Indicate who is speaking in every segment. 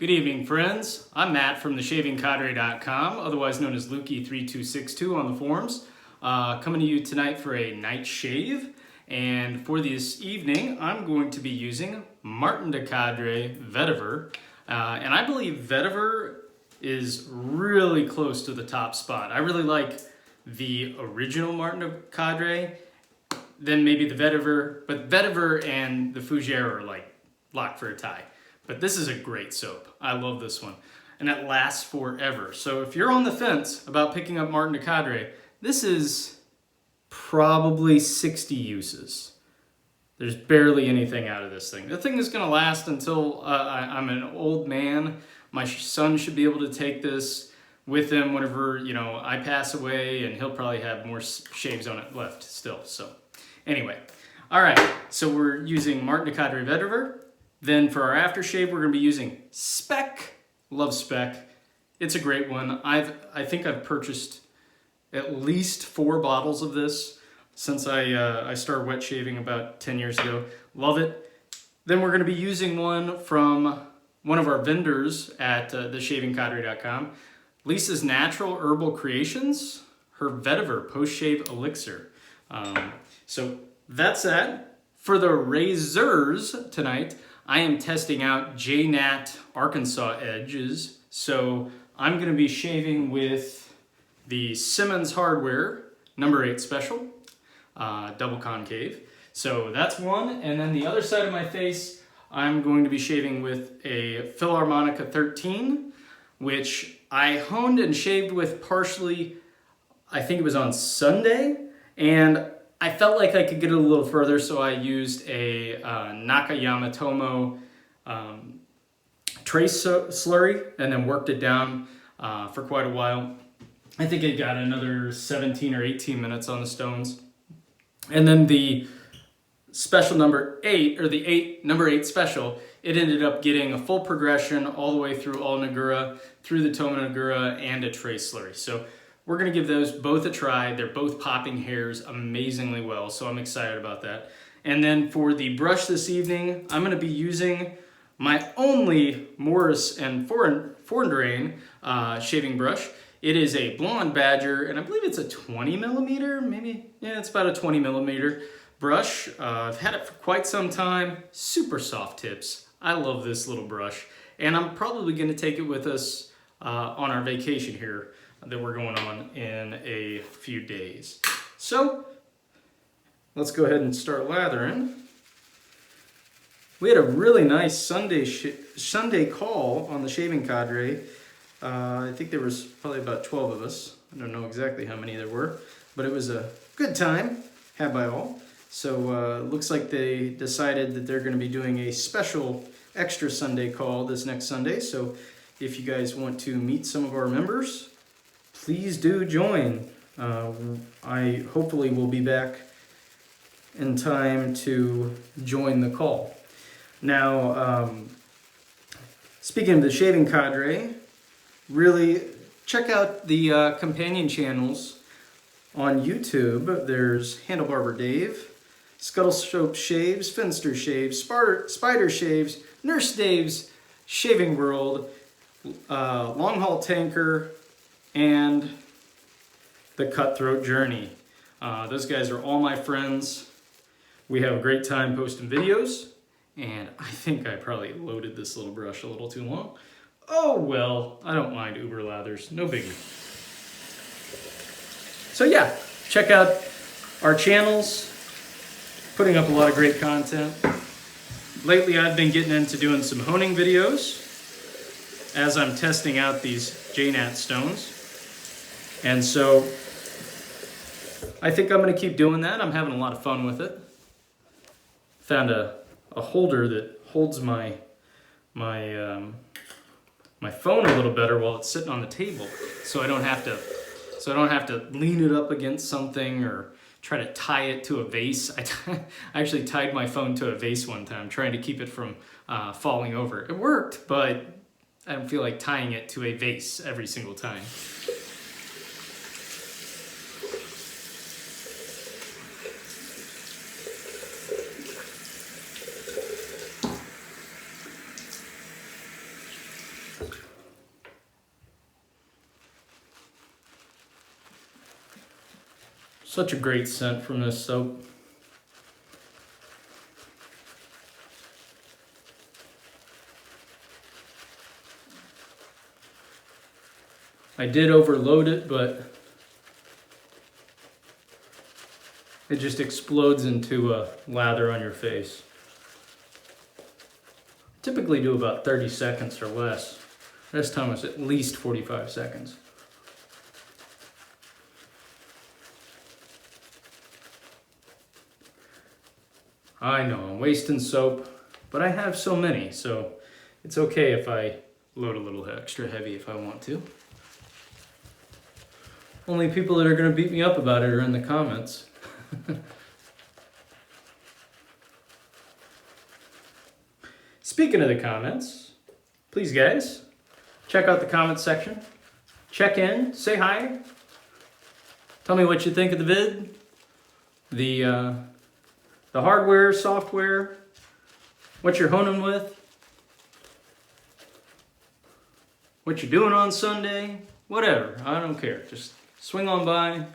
Speaker 1: Good evening, friends. I'm Matt from theshavingcadre.com, otherwise known as Lukey3262 on the forums. Coming to you tonight for a night shave. And for this evening, I'm going to be using Martin de Candre Vetiver. And I believe Vetiver is really close to the top spot. I really like the original Martin de Candre, then maybe the Vetiver, but Vetiver and the Fougere are like locked for a tie. But this is a great soap. I love this one. And it lasts forever. So if you're on the fence about picking up Martin de Candre, this is probably 60 uses. There's barely anything out of this thing. The thing is going to last until I'm an old man. My son should be able to take this with him whenever, I pass away, and he'll probably have more shaves on it left still. So anyway, all right. So we're using Martin de Candre Vetiver. Then for our aftershave, we're going to be using Speick. Love Speick. It's a great one. I think I've purchased at least 4 bottles of this since I started wet shaving about 10 years ago. Love it. Then we're going to be using one from one of our vendors at theshavingcadre.com. Lisa's Natural Herbal Creations, her Vetiver Post-Shave Elixir. So that's that. For the razors tonight, I am testing out J-Nat Arkansas edges. So I'm going to be shaving with the Simmons Hardware number 8 special, double concave. So that's one. And then the other side of my face, I'm going to be shaving with a Philharmonica 13, which I honed and shaved with partially, I think it was on Sunday. And I felt like I could get it a little further, so I used a Nakayama Tomo trace slurry and then worked it down for quite a while. I think it got another 17 or 18 minutes on the stones. And then the special number 8, or the number 8 special, it ended up getting a full progression all the way through all Nagura, through the Tomo Nagura, and a trace slurry. So we're going to give those both a try. They're both popping hairs amazingly well, so I'm excited about that. And then for the brush this evening, I'm going to be using my only Morris and Forndran shaving brush. It is a blonde Bandger, and I believe it's a 20 millimeter, maybe, yeah, it's about a 20 millimeter brush. I've had it for quite some time. Super soft tips. I love this little brush, and I'm probably going to take it with us on our vacation here that we're going on in a few days. So let's go ahead and start lathering. We had a really nice Sunday call on the Shaving Cadre. I think there was probably about 12 of us. I don't know exactly how many there were, but it was a good time had by all. So looks like they decided that they're going to be doing a special extra Sunday call this next Sunday. So if you guys want to meet some of our members, please do join. I hopefully will be back in time to join the call. Now, speaking of the Shaving Cadre, really check out the companion channels on YouTube. There's Handle Barber Dave, Scuttle Soap Shaves, Finster Shaves, Spider Shaves, Nurse Dave's Shaving World, Long Haul Tanker, and the Cutthroat Journey. Those guys are all my friends. We have a great time posting videos, and I think I probably loaded this little brush a little too long. Oh well, I don't mind Uber lathers, no biggie. So yeah, check out our channels, putting up a lot of great content. Lately I've been getting into doing some honing videos as I'm testing out these J-Nat stones. And so I think I'm going to keep doing that. I'm having a lot of fun with it. Found a holder that holds my phone a little better while it's sitting on the table, so I don't have to lean it up against something or try to tie it to a vase. I actually tied my phone to a vase one time, trying to keep it from falling over. It worked, but I don't feel like tying it to a vase every single time. Such a great scent from this soap. I did overload it, but it just explodes into a lather on your face. Typically do about 30 seconds or less. This time was at least 45 seconds. I know I'm wasting soap, but I have so many, so it's okay if I load a little extra heavy if I want to. Only people that are going to beat me up about it are in the comments. Speaking of the comments, please guys, check out the comments section. Check in, say hi. Tell me what you think of the vid. The hardware, software, what you're honing with, what you're doing on Sunday, whatever, I don't care. Just swing on by.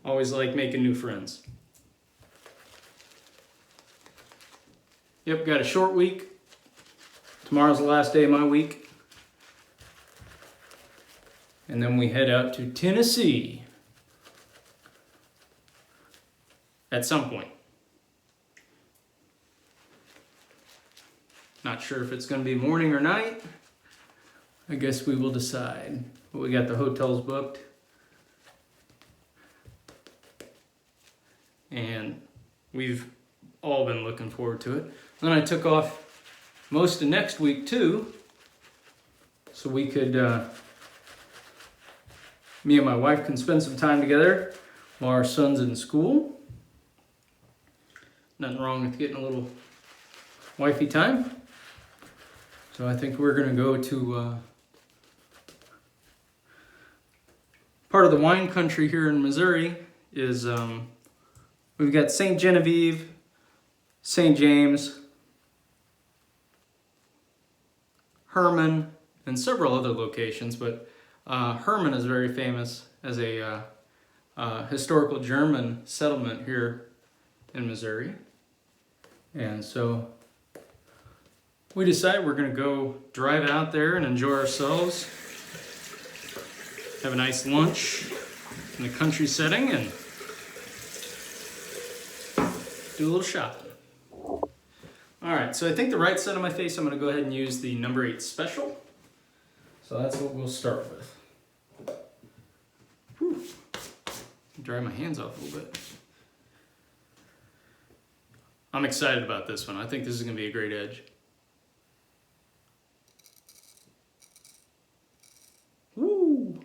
Speaker 1: Always like making new friends. Yep, got a short week. Tomorrow's the last day of my week. And then we head out to Tennessee. At some point. Not sure if it's going to be morning or night. I guess we will decide. But we got the hotels booked. And we've all been looking forward to it. Then I took off most of next week too. So we could, me and my wife can spend some time together while our son's in school. Nothing wrong with getting a little wifey time. So I think we're gonna go to part of the wine country here in Missouri is, we've got St. Genevieve, St. James, Herman, and several other locations, but Herman is very famous as a historical German settlement here in Missouri. And so we decided we're going to go drive out there and enjoy ourselves, have a nice lunch in the country setting, and do a little shopping. Alright, so I think the right side of my face, I'm going to go ahead and use the number 8 special. So that's what we'll start with. Whew. Dry my hands off a little bit. I'm excited about this one. I think this is going to be a great edge. Woo!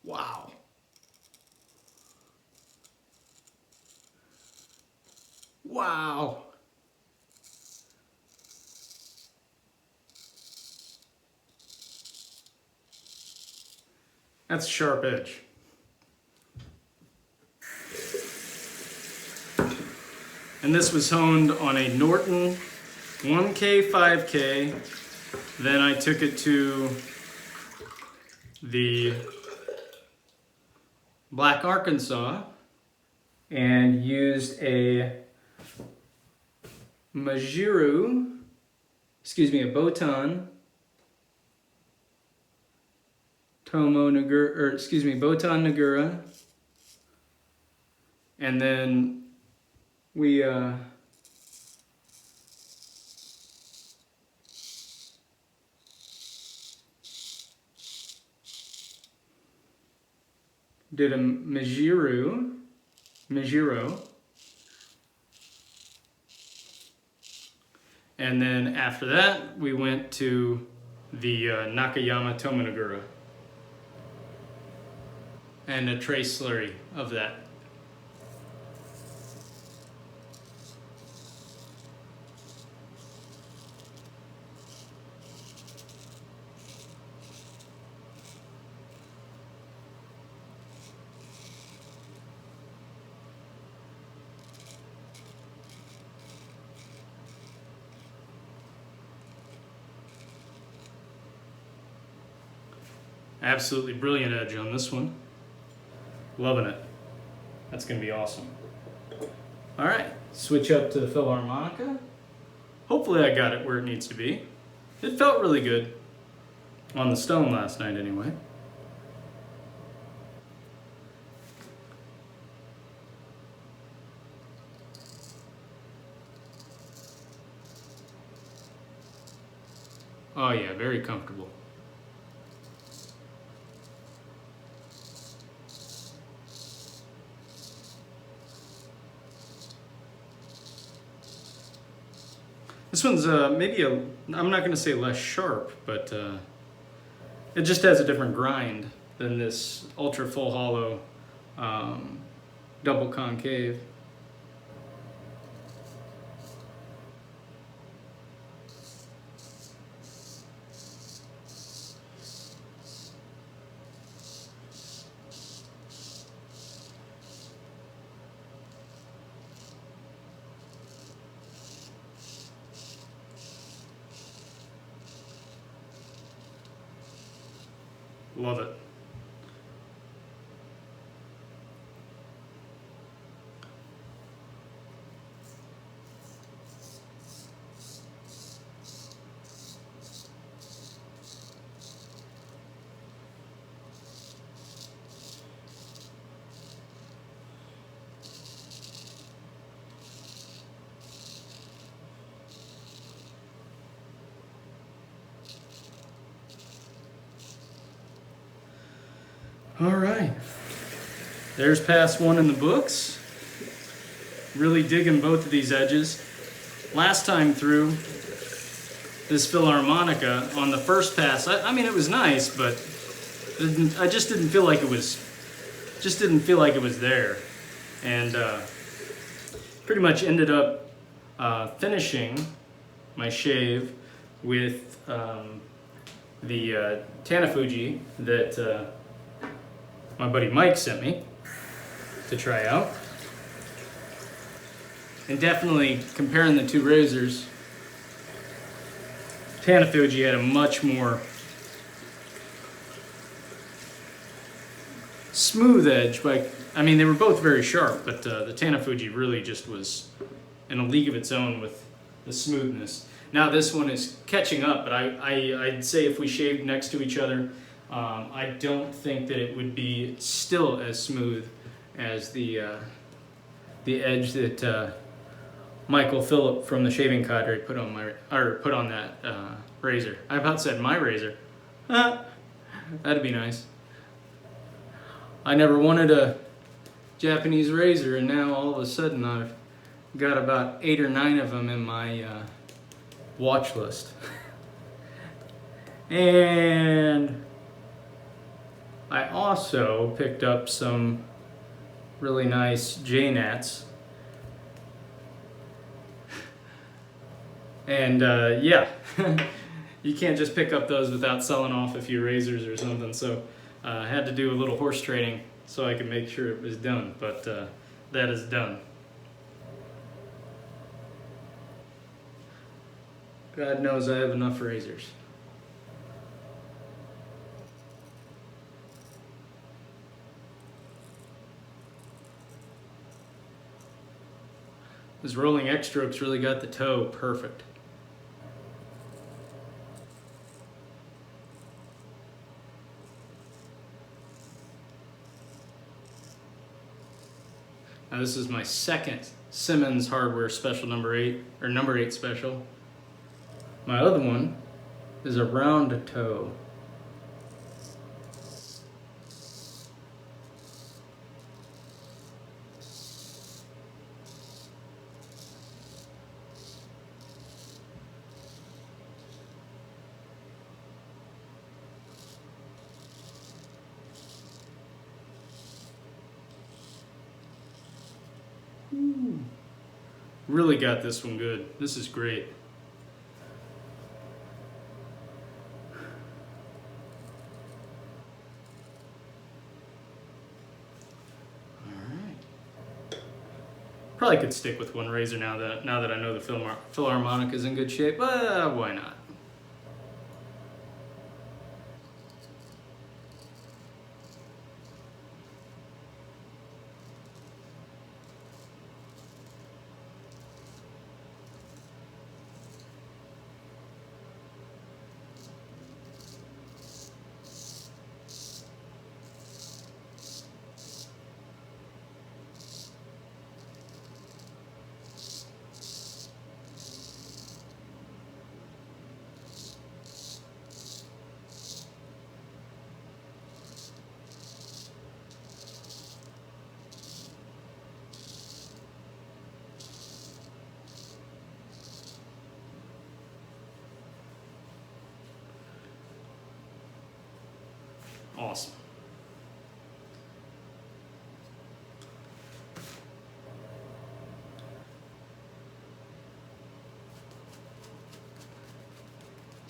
Speaker 1: Wow. Wow. That's a sharp edge. And this was honed on a Norton 1K 5K. Then I took it to the Black Arkansas and used a Botan Botan Nagura, and then we did a Majiro, and then after that we went to the Nakayama Tomonagura and a trace slurry of that. Absolutely brilliant edge on this one. Loving it. That's going to be awesome. All right, switch up to the Philharmonica. Hopefully I got it where it needs to be. It felt really good on the stone last night anyway. Oh yeah, very comfortable. This one's maybe I'm not going to say less sharp, but it just has a different grind than this ultra full hollow double concave. Love it. All right, there's pass one in the books. Really digging both of these edges. Last time through, this Philharmonica on the first pass, I mean it was nice, but I just didn't feel like it was, there, and pretty much ended up finishing my shave with the Tanafuji that my buddy Mike sent me to try out. And definitely comparing the two razors, Tanafuji had a much more smooth edge. I mean, they were both very sharp, but the Tanafuji really just was in a league of its own with the smoothness. Now this one is catching up, but I'd say if we shaved next to each other, I don't think that it would be still as smooth as the edge that Michael Phillip from the Shaving Cadre put on that razor. I about said my razor. That'd be nice. I never wanted a Japanese razor, and now all of a sudden I've got about 8 or 9 of them in my watch list. And I also picked up some really nice J-Nats. And yeah, you can't just pick up those without selling off a few razors or something. So I had to do a little horse trading so I could make sure it was done. But that is done. God knows I have enough razors. This rolling X strokes really got the toe perfect. Now this is my second Simmons hardware special number 8, or number 8 special. My other one is a round toe. Really got this one good. This is great. Alright. Probably could stick with one razor now that I know the Philharmonic is in good shape, but why not?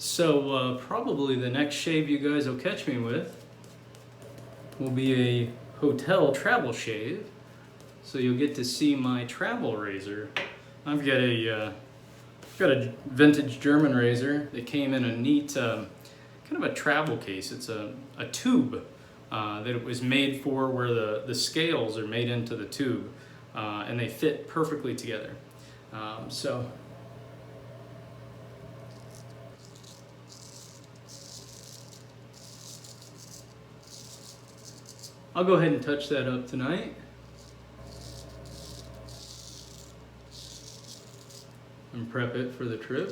Speaker 1: So probably the next shave you guys will catch me with will be a hotel travel shave. So you'll get to see my travel razor. I've got a vintage German razor that came in a neat kind of a travel case. It's a tube that it was made for, where the scales are made into the tube and they fit perfectly together. So I'll go ahead and touch that up tonight. And prep it for the trip.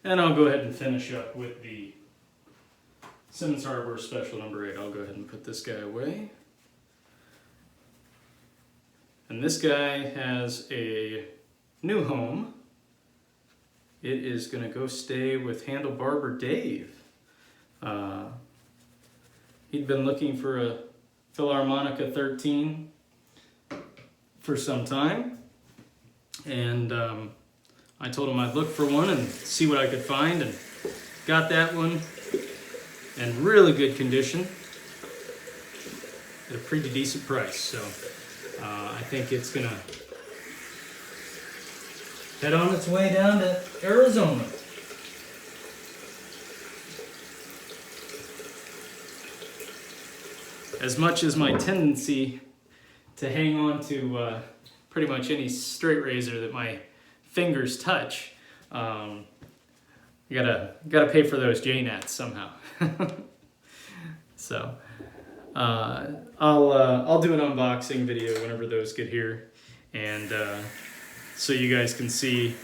Speaker 1: And I'll go ahead and finish up with the Simmons Hardware Special number 8. I'll go ahead and put this guy away. And this guy has a new home. It is going to go stay with Handle Barber Dave. He'd been looking for a Philharmonica 13 for some time. And I told him I'd look for one and see what I could find, and got that one in really good condition at a pretty decent price. So I think it's gonna head on its way down to Arizona. As much as my tendency to hang on to pretty much any straight razor that my fingers touch, you gotta pay for those J-nats somehow. So I'll do an unboxing video whenever those get here, and so you guys can see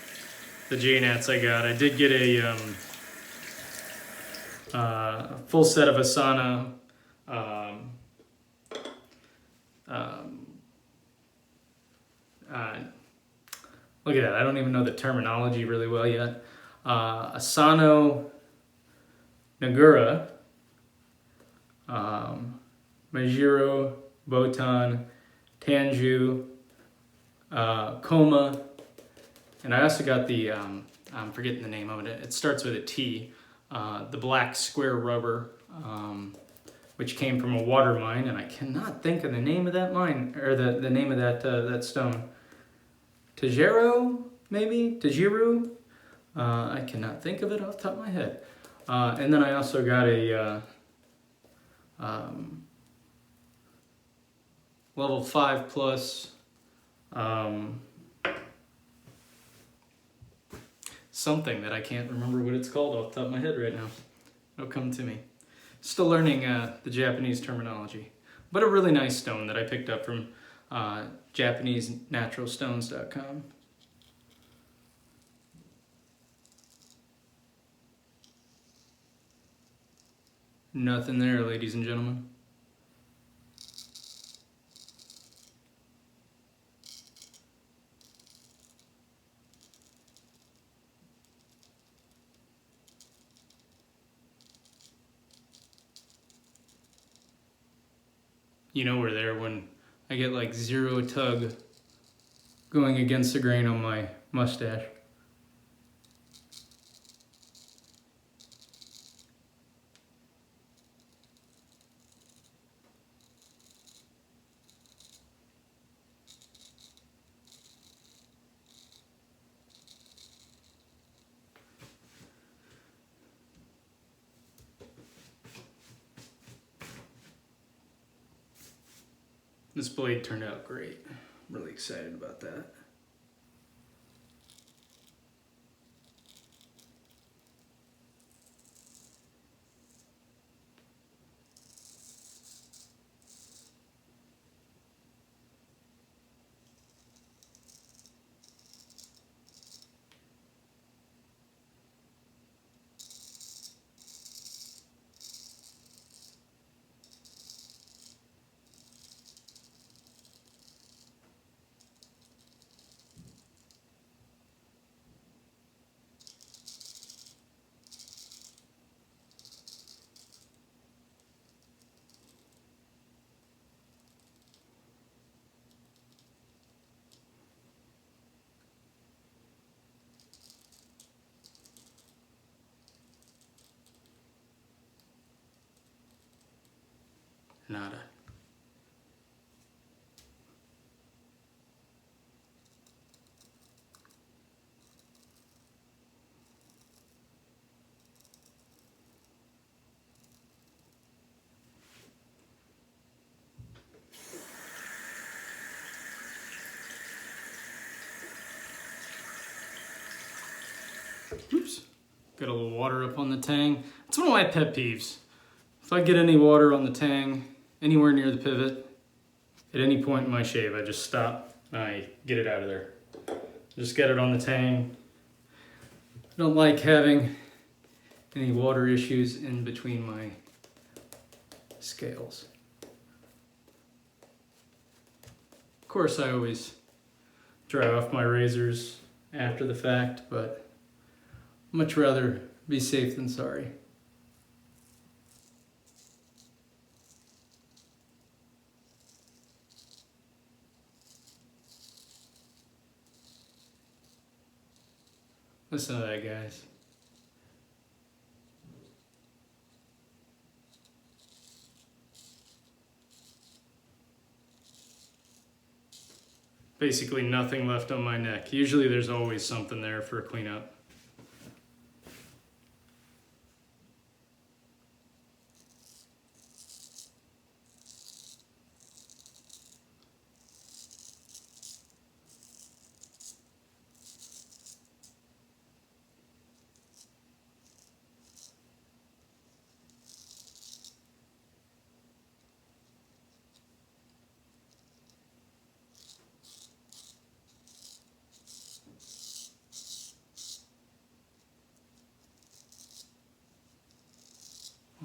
Speaker 1: the J-nats I got. I did get a full set of Asana look at that, I don't even know the terminology really well yet. Asano Nagura, Majiro, Botan, Tanju, Koma, and I also got the, I'm forgetting the name of it, it starts with a T, the black square rubber, which came from a water mine, and I cannot think of the name of that mine, or the name of that stone. Tajiro, maybe? Tajiru? I cannot think of it off the top of my head. And then I also got a level 5 plus something that I can't remember what it's called off the top of my head right now. It'll come to me. Still learning the Japanese terminology. But a really nice stone that I picked up from JapaneseNaturalStones.com. Nothing there, ladies and gentlemen. You know we're there when I get like zero tug going against the grain on my mustache. This blade turned out great. I'm really excited about that. Nada. Oops. Got a little water up on the tang. It's one of my pet peeves. If I get any water on the tang, anywhere near the pivot, at any point in my shave, I just stop and I get it out of there. Just get it on the tang. I don't like having any water issues in between my scales. Of course, I always dry off my razors after the fact, but much rather be safe than sorry. Listen to that, guys. Basically nothing left on my neck. Usually there's always something there for a cleanup.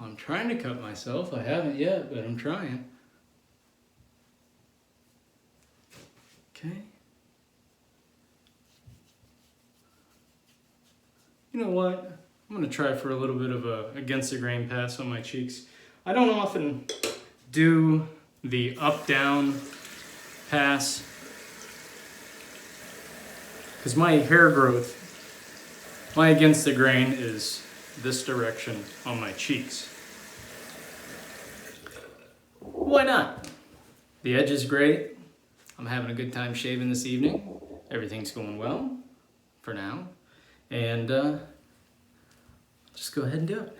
Speaker 1: I'm trying to cut myself. I haven't yet, but I'm trying. Okay. You know what? I'm going to try for a little bit of a against the grain pass on my cheeks. I don't often do the up-down pass because my hair growth, my against the grain is this direction on my cheeks. Why not? The edge is great. I'm having a good time shaving this evening. Everything's going well for now. And just go ahead and do it.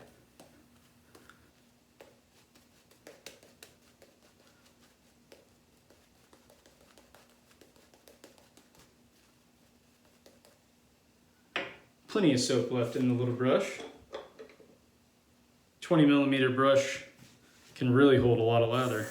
Speaker 1: Plenty of soap left in the little brush. 20mm brush can really hold a lot of lather.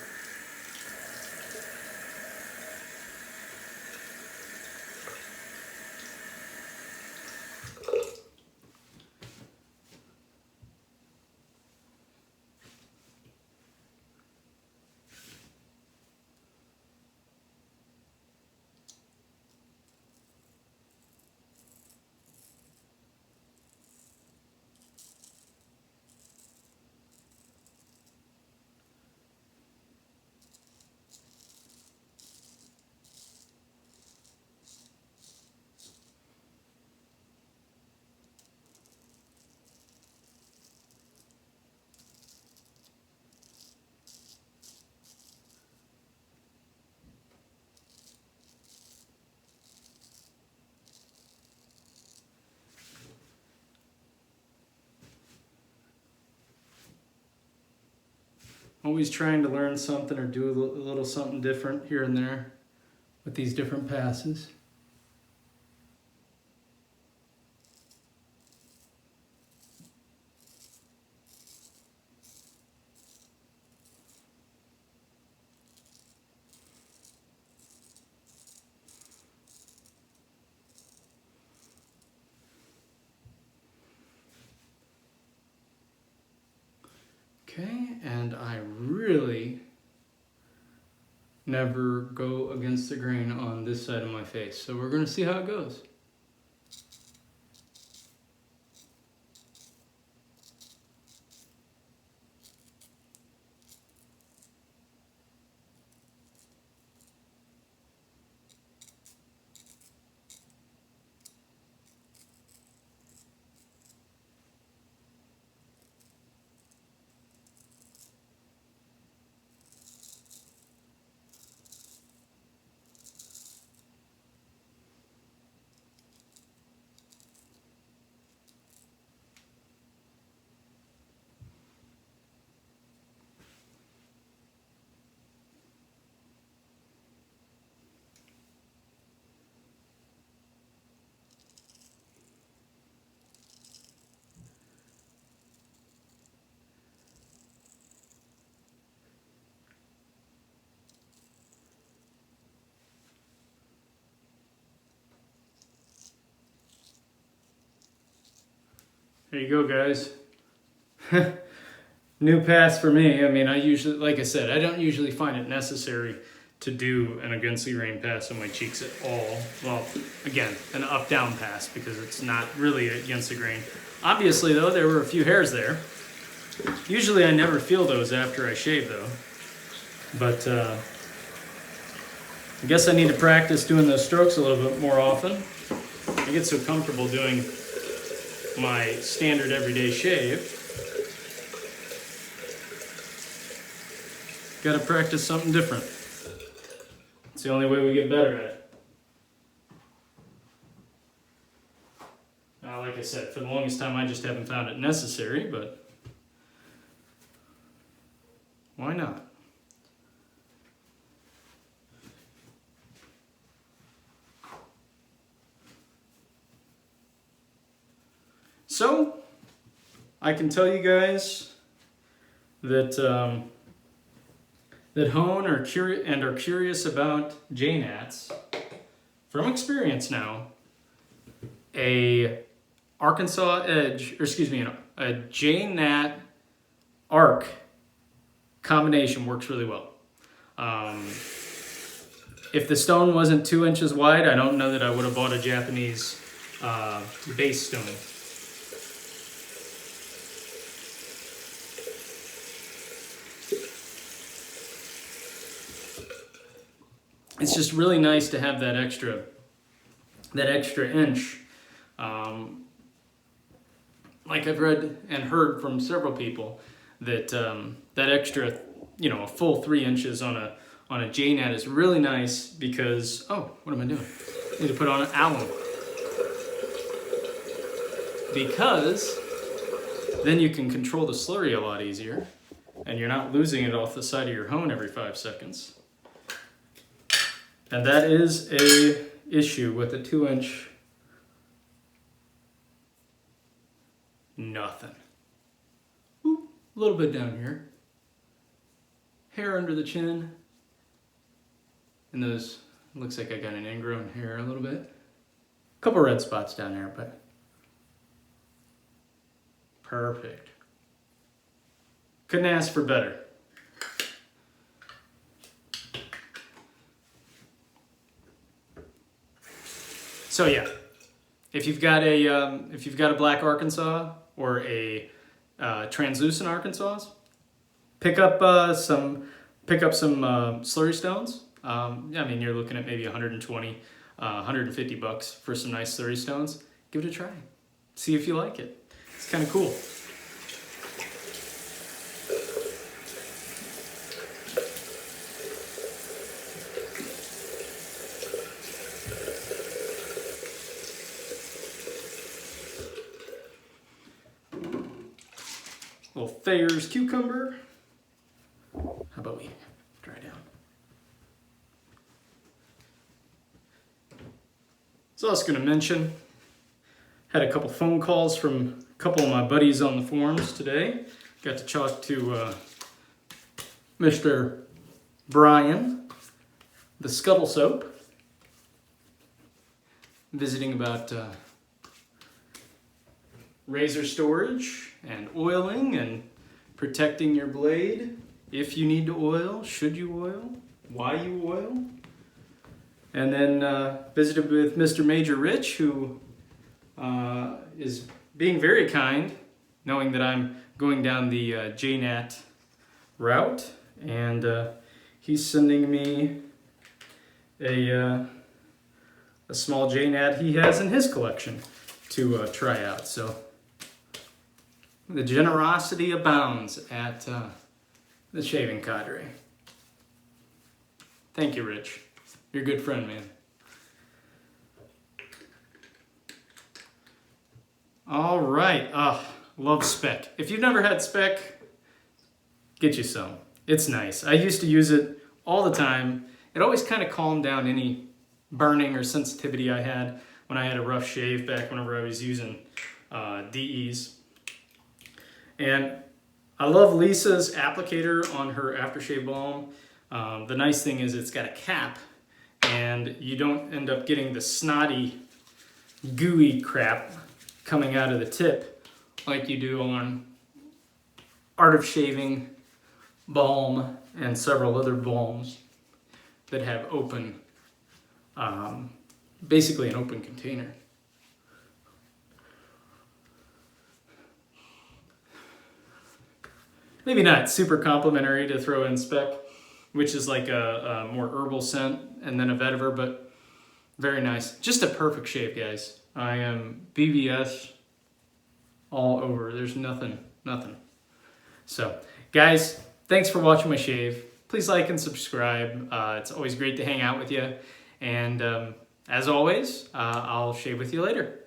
Speaker 1: Always trying to learn something or do a little something different here and there with these different passes. Okay, and I really never go against the grain on this side of my face, so we're going to see how it goes. There you go, guys. New pass for me. I mean, I usually, like I said, I don't usually find it necessary to do an against the grain pass on my cheeks at all. Well, again, an up-down pass because it's not really against the grain. Obviously, though, there were a few hairs there. Usually I never feel those after I shave, though. But I guess I need to practice doing those strokes a little bit more often. I get so comfortable doing my standard everyday shave. Gotta practice something different. It's the only way we get better at it. Now, like I said, for the longest time I just haven't found it necessary, but why not? So, I can tell you guys that that hone are curious about J-Nats. From experience now, a Arkansas Edge, or excuse me, a J-Nat Arc combination works really well. If the stone wasn't 2 inches wide, I don't know that I would have bought a Japanese base stone. It's just really nice to have that extra inch. Like I've read and heard from several people that that extra, you know, a full 3 inches on a J-Nat is really nice because, oh, what am I doing? I need to put on an alum. Because then you can control the slurry a lot easier and you're not losing it off the side of your hone every 5 seconds. And that is a issue with a 2 inch. Nothing. Ooh, a little bit down here. Hair under the chin. And those, looks like I got an ingrown hair a little bit. Couple red spots down there, but perfect. Couldn't ask for better. So yeah, if you've got a black Arkansas or a translucent Arkansas, pick up some slurry stones. I mean, you're looking at maybe 120, 150 bucks for some nice slurry stones. Give it a try. See if you like it. It's kind of cool. Little Thayer's cucumber. How about we dry down? So I was going to mention, had a couple phone calls from a couple of my buddies on the forums today. Got to talk to Mr. Brian, the Scuttle Soap, visiting about razor storage and oiling and protecting your blade. If you need to oil, should you oil, why you oil. And then visited with Mr. Major Rich, who is being very kind, knowing that I'm going down the JNAT route. And he's sending me a small JNAT he has in his collection to try out. So the generosity abounds at the Shaving Cadre. Thank you, Rich. You're a good friend, man. All right. Love Speick. If you've never had Speick, get you some. It's nice. I used to use it all the time. It always kind of calmed down any burning or sensitivity I had when I had a rough shave back whenever I was using DEs. And I love Lisa's applicator on her Aftershave Balm. The nice thing is it's got a cap and you don't end up getting the snotty, gooey crap coming out of the tip like you do on Art of Shaving Balm and several other balms that have open, basically an open container. Maybe not super complimentary to throw in Speick, which is like a more herbal scent, and then a vetiver, but very nice. Just a perfect shave, guys. I am BBS all over. There's nothing. So, guys, thanks for watching my shave. Please like and subscribe. It's always great to hang out with you. And as always, I'll shave with you later.